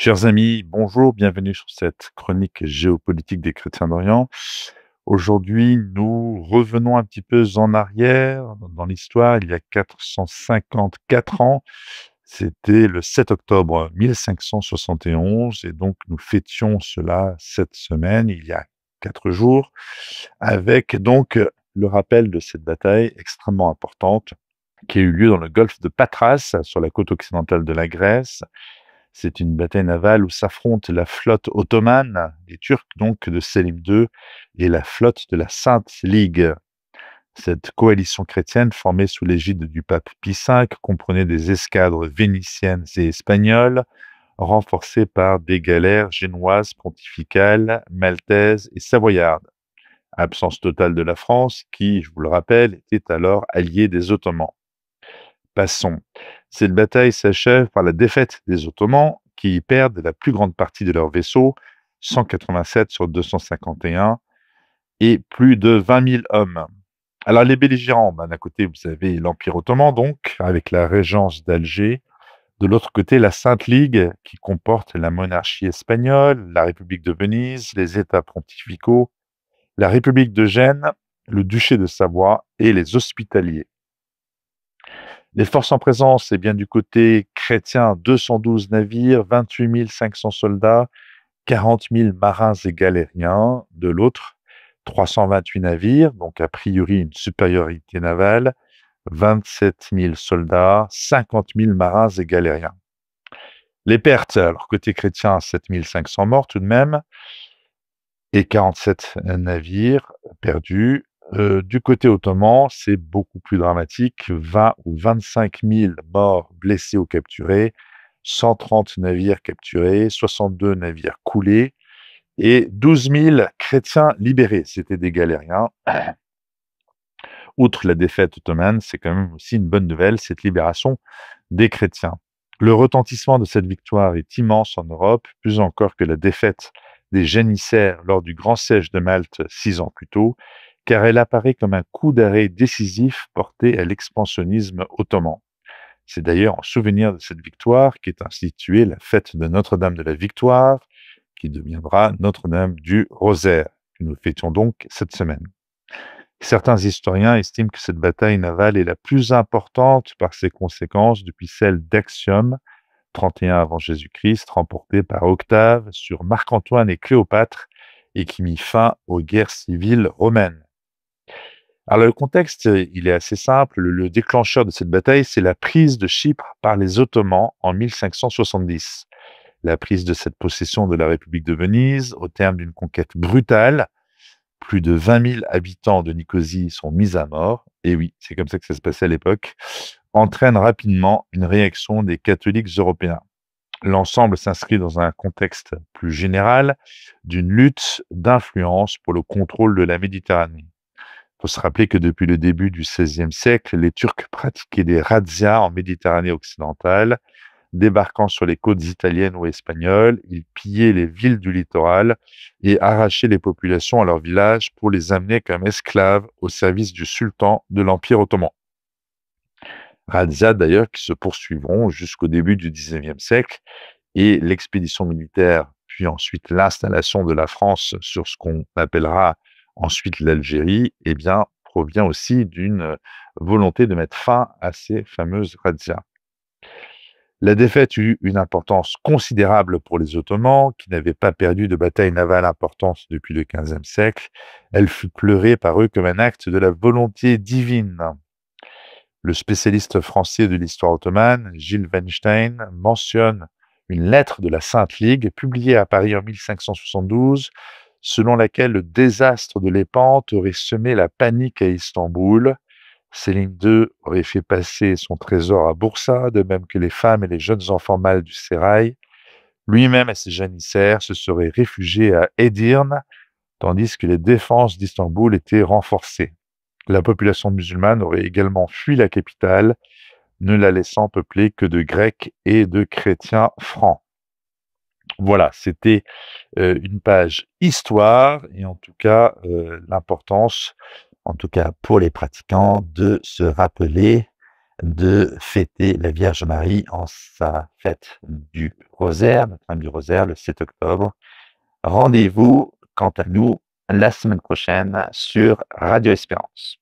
Chers amis, bonjour, bienvenue sur cette chronique géopolitique des chrétiens d'Orient. Aujourd'hui, nous revenons un petit peu en arrière dans l'histoire, il y a 454 ans. C'était le 7 octobre 1571 et donc nous fêtions cela cette semaine, il y a 4 jours, avec donc le rappel de cette bataille extrêmement importante qui a eu lieu dans le golfe de Patras, sur la côte occidentale de la Grèce. C'est une bataille navale où s'affrontent la flotte ottomane, les Turcs donc de Sélim II, et la flotte de la Sainte Ligue. Cette coalition chrétienne formée sous l'égide du pape Pie V comprenait des escadres vénitiennes et espagnoles, renforcées par des galères génoises, pontificales, maltaises et savoyardes. Absence totale de la France qui, je vous le rappelle, était alors alliée des Ottomans. Passons. Cette bataille s'achève par la défaite des Ottomans, qui y perdent la plus grande partie de leurs vaisseaux, 187 sur 251, et plus de 20 000 hommes. Alors les belligérants, d'un côté vous avez l'Empire ottoman, donc, avec la régence d'Alger, de l'autre côté la Sainte Ligue, qui comporte la monarchie espagnole, la République de Venise, les États pontificaux, la République de Gênes, le duché de Savoie et les Hospitaliers. Les forces en présence, c'est bien du côté chrétien, 212 navires, 28 500 soldats, 40 000 marins et galériens. De l'autre, 328 navires, donc a priori une supériorité navale, 27 000 soldats, 50 000 marins et galériens. Les pertes, alors côté chrétien, 7 500 morts tout de même, et 47 navires perdus. Du côté ottoman, c'est beaucoup plus dramatique, 20 ou 25 000 morts, blessés ou capturés, 130 navires capturés, 62 navires coulés et 12 000 chrétiens libérés. C'était des galériens. Outre la défaite ottomane, c'est quand même aussi une bonne nouvelle, cette libération des chrétiens. Le retentissement de cette victoire est immense en Europe, plus encore que la défaite des janissaires lors du grand siège de Malte 6 ans plus tôt, car elle apparaît comme un coup d'arrêt décisif porté à l'expansionnisme ottoman. C'est d'ailleurs en souvenir de cette victoire qu'est instituée la fête de Notre-Dame de la Victoire, qui deviendra Notre-Dame du Rosaire, que nous fêtons donc cette semaine. Certains historiens estiment que cette bataille navale est la plus importante par ses conséquences depuis celle d'Actium, 31 avant Jésus-Christ, remportée par Octave sur Marc-Antoine et Cléopâtre et qui mit fin aux guerres civiles romaines. Alors le contexte, il est assez simple. Le déclencheur de cette bataille, c'est la prise de Chypre par les Ottomans en 1570. La prise de cette possession de la République de Venise, au terme d'une conquête brutale. Plus de 20 000 habitants de Nicosie sont mis à mort, et oui, c'est comme ça que ça se passait à l'époque, entraîne rapidement une réaction des catholiques européens. L'ensemble s'inscrit dans un contexte plus général d'une lutte d'influence pour le contrôle de la Méditerranée. Il faut se rappeler que depuis le début du XVIe siècle, les Turcs pratiquaient des razzias en Méditerranée occidentale. Débarquant sur les côtes italiennes ou espagnoles, ils pillaient les villes du littoral et arrachaient les populations à leurs villages pour les amener comme esclaves au service du sultan de l'Empire ottoman. Razzias d'ailleurs qui se poursuivront jusqu'au début du XIXe siècle et l'expédition militaire, puis ensuite l'installation de la France sur ce qu'on appellera ensuite l'Algérie, eh bien, provient aussi d'une volonté de mettre fin à ces fameuses razzias. La défaite eut une importance considérable pour les Ottomans, qui n'avaient pas perdu de bataille navale importante depuis le XVe siècle. Elle fut pleurée par eux comme un acte de la volonté divine. Le spécialiste français de l'histoire ottomane, Gilles Weinstein, mentionne une lettre de la Sainte Ligue publiée à Paris en 1572, selon laquelle le désastre de l'Épante aurait semé la panique à Istanbul. Sélim II aurait fait passer son trésor à Boursa, de même que les femmes et les jeunes enfants mâles du sérail. Lui-même et ses janissaires se seraient réfugiés à Edirne, tandis que les défenses d'Istanbul étaient renforcées. La population musulmane aurait également fui la capitale, ne la laissant peuplée que de Grecs et de chrétiens francs. Voilà, c'était une page histoire et en tout cas l'importance, en tout cas pour les pratiquants, de se rappeler de fêter la Vierge Marie en sa fête du Rosaire, Notre-Dame du Rosaire, le 7 octobre. Rendez-vous, quant à nous, la semaine prochaine sur Radio Espérance.